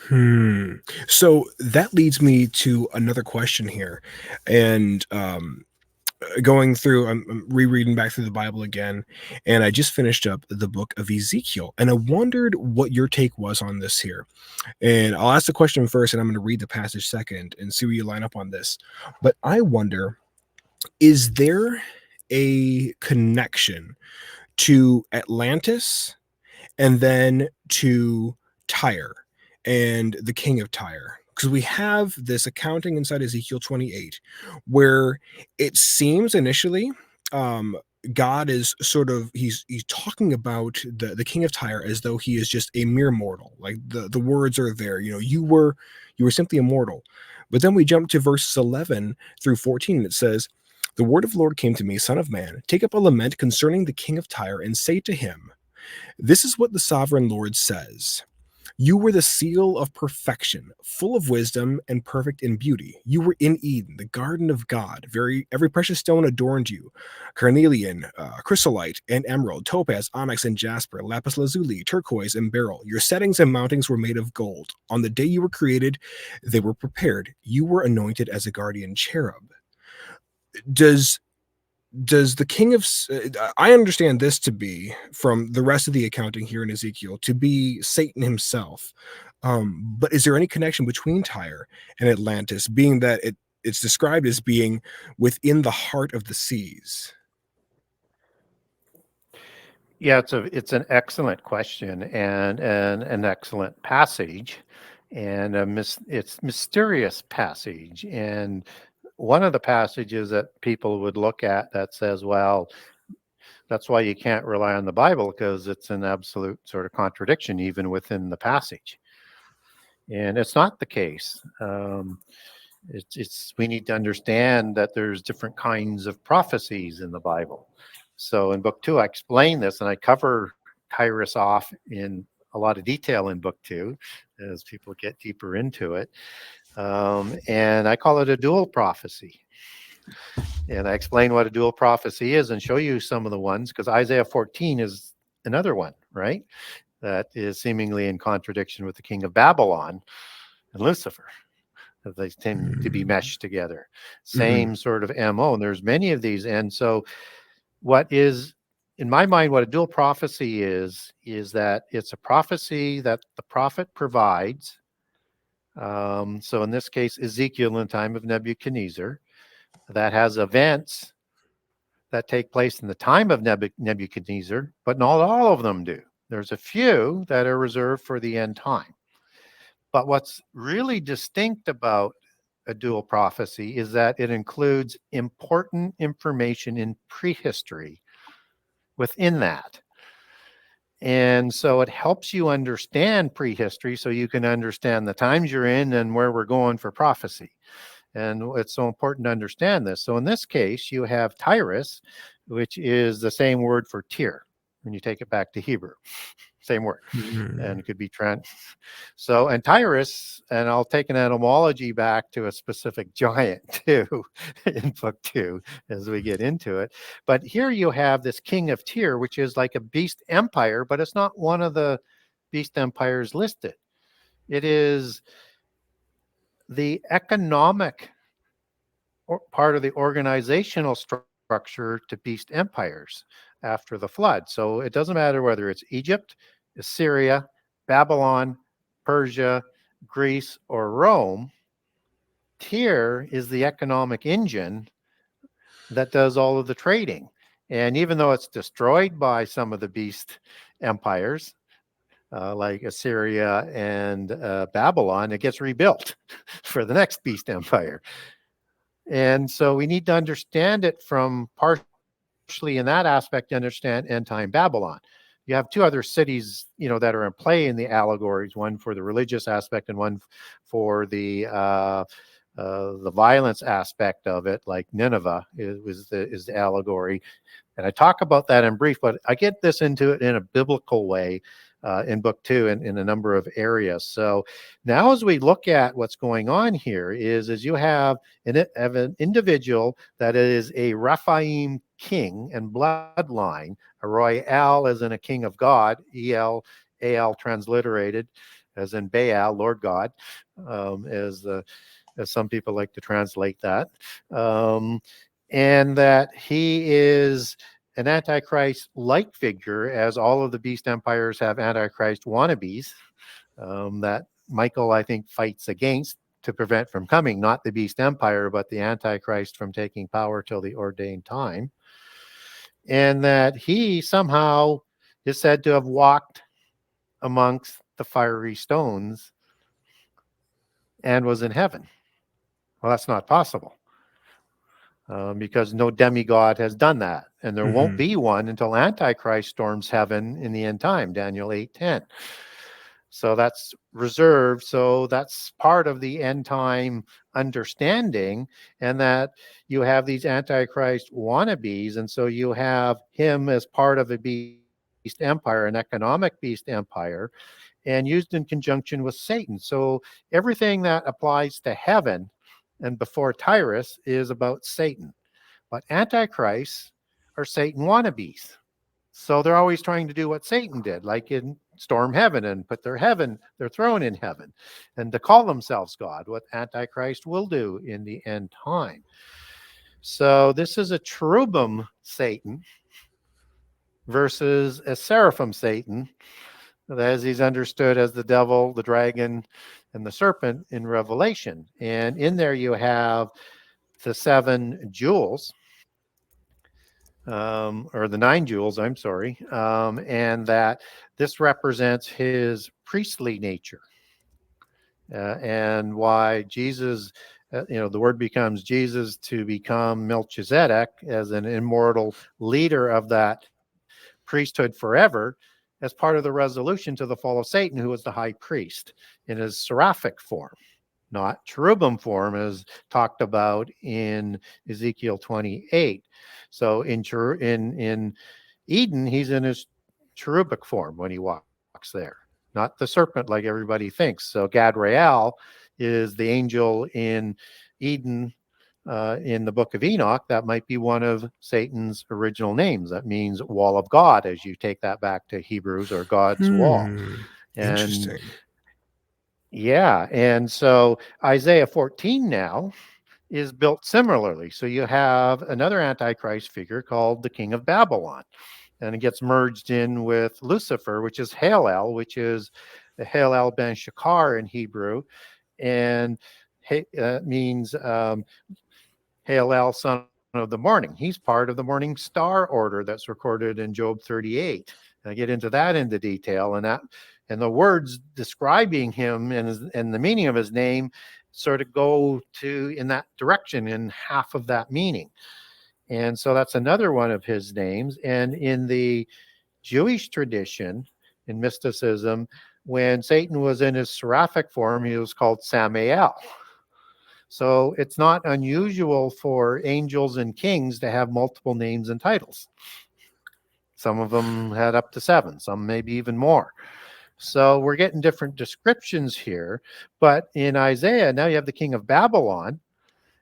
Hmm. So that leads me to another question here. And going through, I'm rereading back through the Bible again, and I just finished up the book of Ezekiel. And I wondered what your take was on this here. And I'll ask the question first, and I'm going to read the passage second and see where you line up on this. But I wonder, is there a connection to Atlantis and then to Tyre and the king of Tyre? Because we have this accounting inside Ezekiel 28 where it seems initially um, God is sort of he's talking about the king of Tyre as though he is just a mere mortal. Like the words are there, you were simply a mortal. But then we jump to verses 11 through 14 and it says, "The word of the Lord came to me, son of man, take up a lament concerning the king of Tyre and say to him, this is what the sovereign Lord says. You were the seal of perfection, full of wisdom and perfect in beauty. You were in Eden, the garden of God. Every precious stone adorned you: carnelian, chrysolite, and emerald, topaz, onyx, and jasper, lapis lazuli, turquoise, and beryl. Your settings and mountings were made of gold. On the day you were created, they were prepared. You were anointed as a guardian cherub." Does the king of I understand this to be, from the rest of the accounting here in Ezekiel, to be Satan himself. But is there any connection between Tyre and Atlantis, being that it's described as being within the heart of the seas? Yeah, it's an excellent question and an excellent passage, and it's mysterious passage. And one of the passages that people would look at that says, well, that's why you can't rely on the Bible because it's an absolute sort of contradiction even within the passage. And it's not the case. It's we need to understand that there's different kinds of prophecies in the Bible. So in book two, I explain this and I cover Tyrus off in a lot of detail in book two as people get deeper into it. And I call it a dual prophecy. And I explain what a dual prophecy is and show you some of the ones because Isaiah 14 is another one, right? That is seemingly in contradiction with the king of Babylon and Lucifer. They tend to be meshed together. Mm-hmm. Same sort of MO. And there's many of these. And so what is, in my mind, what a dual prophecy is that it's a prophecy that the prophet provides. So in this case, Ezekiel in the time of Nebuchadnezzar, that has events that take place in the time of Nebuchadnezzar, but not all of them do. There's a few that are reserved for the end time. But what's really distinct about a dual prophecy is that it includes important information in prehistory within that. And so it helps you understand prehistory so you can understand the times you're in and where we're going for prophecy. And it's so important to understand this. So in this case, you have Tyrus, which is the same word for Tyre when you take it back to Hebrew. Same word. Mm-hmm. And it could be so, and Tyrus, and I'll take an etymology back to a specific giant too in book two as we get into it. But here you have this king of Tyre, which is like a beast empire, but it's not one of the beast empires listed. It is the economic part of the organizational structure to beast empires after the flood. So it doesn't matter whether it's Egypt, Assyria, Babylon, Persia, Greece, or Rome. Tyre is the economic engine that does all of the trading. And even though it's destroyed by some of the beast empires, like Assyria and Babylon, it gets rebuilt for the next beast empire. And so we need to understand it from partially in that aspect to understand end time Babylon. You have two other cities, that are in play in the allegories, one for the religious aspect and one for the violence aspect of it, like Nineveh is the allegory. And I talk about that in brief, but I get this into it in a biblical way in book two in a number of areas. So now as we look at what's going on here is you have an individual that is a Rephaim king and bloodline, a royal as in a king of God, El, Al transliterated, as in Baal, Lord God, as some people like to translate that, and that he is an Antichrist-like figure, as all of the beast empires have Antichrist wannabes, that Michael, I think, fights against to prevent from coming, not the beast empire, but the Antichrist from taking power till the ordained time. And that he somehow is said to have walked amongst the fiery stones and was in heaven. Well, that's not possible, because no demigod has done that. And there won't Hmm. be one until Antichrist storms heaven in the end time, Daniel 8:10. So that's reserved. So that's part of the end time understanding, and that you have these Antichrist wannabes. And so you have him as part of a beast empire, an economic beast empire, and used in conjunction with Satan. So everything that applies to heaven and before Tyrus is about Satan. But Antichrists are Satan wannabes. So they're always trying to do what Satan did, like in storm heaven and put their throne in heaven, and to call themselves God, what Antichrist will do in the end time. So this is a cherubim Satan versus a seraphim Satan, as he's understood as the devil, the dragon, and the serpent in Revelation. And in there you have the seven jewels, or the nine jewels, I'm sorry, and that this represents his priestly nature, and why Jesus, the word becomes Jesus to become Melchizedek as an immortal leader of that priesthood forever, as part of the resolution to the fall of Satan, who was the high priest in his seraphic form, not cherubim form, as talked about in Ezekiel 28. So in Eden, he's in his cherubic form when he walks there, not the serpent like everybody thinks. So Gadrael is the angel in Eden, in the book of Enoch. That might be one of Satan's original names. That means wall of God, as you take that back to Hebrews, or God's wall. And Interesting. yeah, and so Isaiah 14 now is built similarly. So you have another Antichrist figure called the King of Babylon, and it gets merged in with Lucifer, which is Halel, which is Halel ben Shakar in Hebrew, and means Halel, son of the morning. He's part of the morning star order that's recorded in Job 38. And I get into that into detail, and the words describing him and the meaning of his name sort of go to in that direction in half of that meaning. And so that's another one of his names. And in the Jewish tradition, in mysticism, when Satan was in his seraphic form, he was called Samael. So it's not unusual for angels and kings to have multiple names and titles. Some of them had up to 7, some maybe even more. So we're getting different descriptions here. But in Isaiah, now you have the king of Babylon,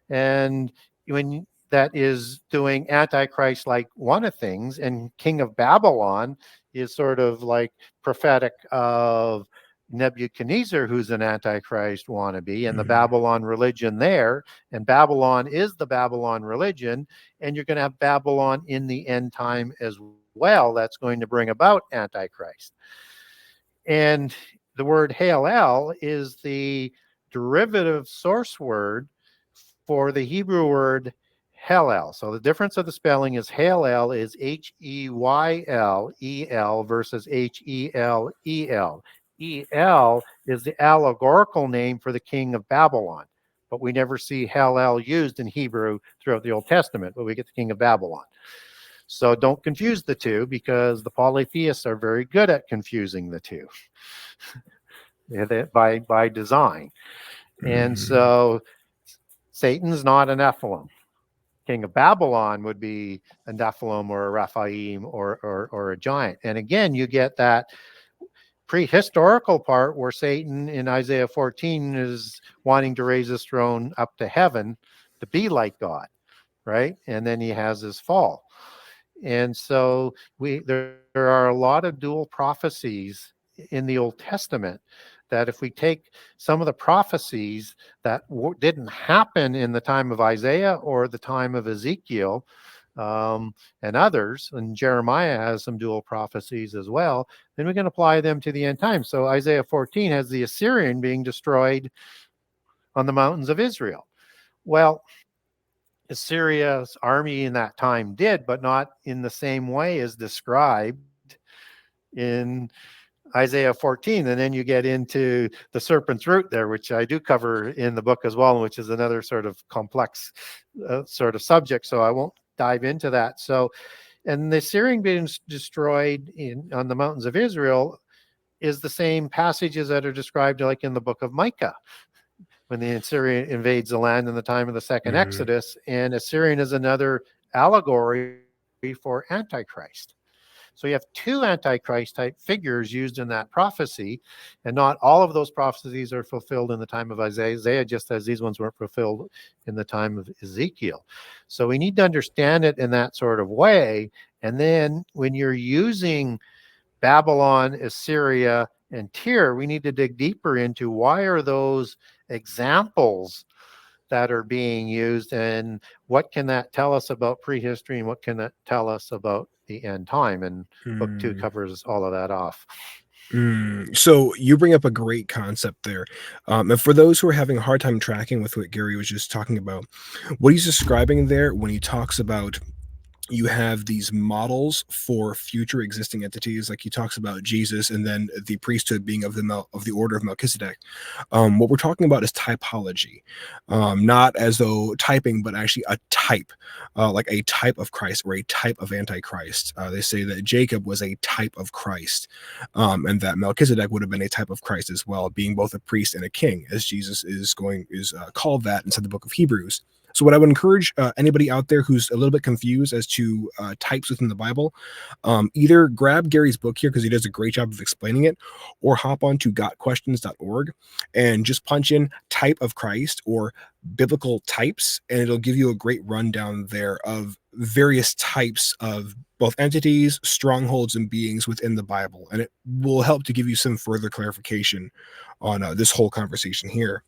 and when that is doing Antichrist like one of things, and king of Babylon is sort of like prophetic of Nebuchadnezzar, who's an Antichrist wannabe, and the Mhm. Babylon religion there. And Babylon is the Babylon religion, and you're going to have Babylon in the end time as well. That's going to bring about Antichrist. And the word Halel is the derivative source word for the Hebrew word Hellel. So the difference of the spelling is Hellel is Heylel versus Helel. El is the allegorical name for the king of Babylon, but we never see Hellel used in Hebrew throughout the Old Testament, but we get the king of Babylon. So don't confuse the two, because the polytheists are very good at confusing the two by design. And Mhm. so Satan's not a Nephilim. King of Babylon would be a Nephilim or a Rephaim or a giant. And again, you get that prehistorical part where Satan in Isaiah 14 is wanting to raise his throne up to heaven to be like God, right? And then he has his fall. And so there are a lot of dual prophecies in the Old Testament that if we take some of the prophecies that didn't happen in the time of Isaiah or the time of Ezekiel, and others, and Jeremiah has some dual prophecies as well, then we can apply them to the end times. So Isaiah 14 has the Assyrian being destroyed on the mountains of Israel. Well, Assyria's army in that time did, but not in the same way as described in Isaiah 14. And then you get into the serpent's root there, which I do cover in the book as well, which is another sort of complex sort of subject. So I won't dive into that. So, and the Assyrian being destroyed on the mountains of Israel is the same passages that are described like in the book of Micah, when the Assyrian invades the land in the time of the second Mhm. Exodus. And Assyrian is another allegory for Antichrist. So you have two Antichrist type figures used in that prophecy, and not all of those prophecies are fulfilled in the time of Isaiah, just as these ones weren't fulfilled in the time of Ezekiel. So we need to understand it in that sort of way. And then when you're using Babylon, Assyria, and Tyre, we need to dig deeper into why are those examples that are being used, and what can that tell us about prehistory, and what can that tell us about the end time? And book 2 Mm. covers all of that off. So you bring up a great concept there. And for those who are having a hard time tracking with what Gary was just talking about, what he's describing there when he talks about you have these models for future existing entities, like he talks about Jesus and then the priesthood being of of the order of Melchizedek. What we're talking about is typology, not as though typing, but actually a type, like a type of Christ or a type of Antichrist. They say that Jacob was a type of Christ, and that Melchizedek would have been a type of Christ as well, being both a priest and a king, as Jesus is called that inside the book of Hebrews. So, what I would encourage anybody out there who's a little bit confused as to types within the Bible, either grab Gary's book here because he does a great job of explaining it, or hop on to gotquestions.org and just punch in type of Christ or biblical types, and it'll give you a great rundown there of various types of both entities, strongholds, and beings within the Bible. And it will help to give you some further clarification on this whole conversation here.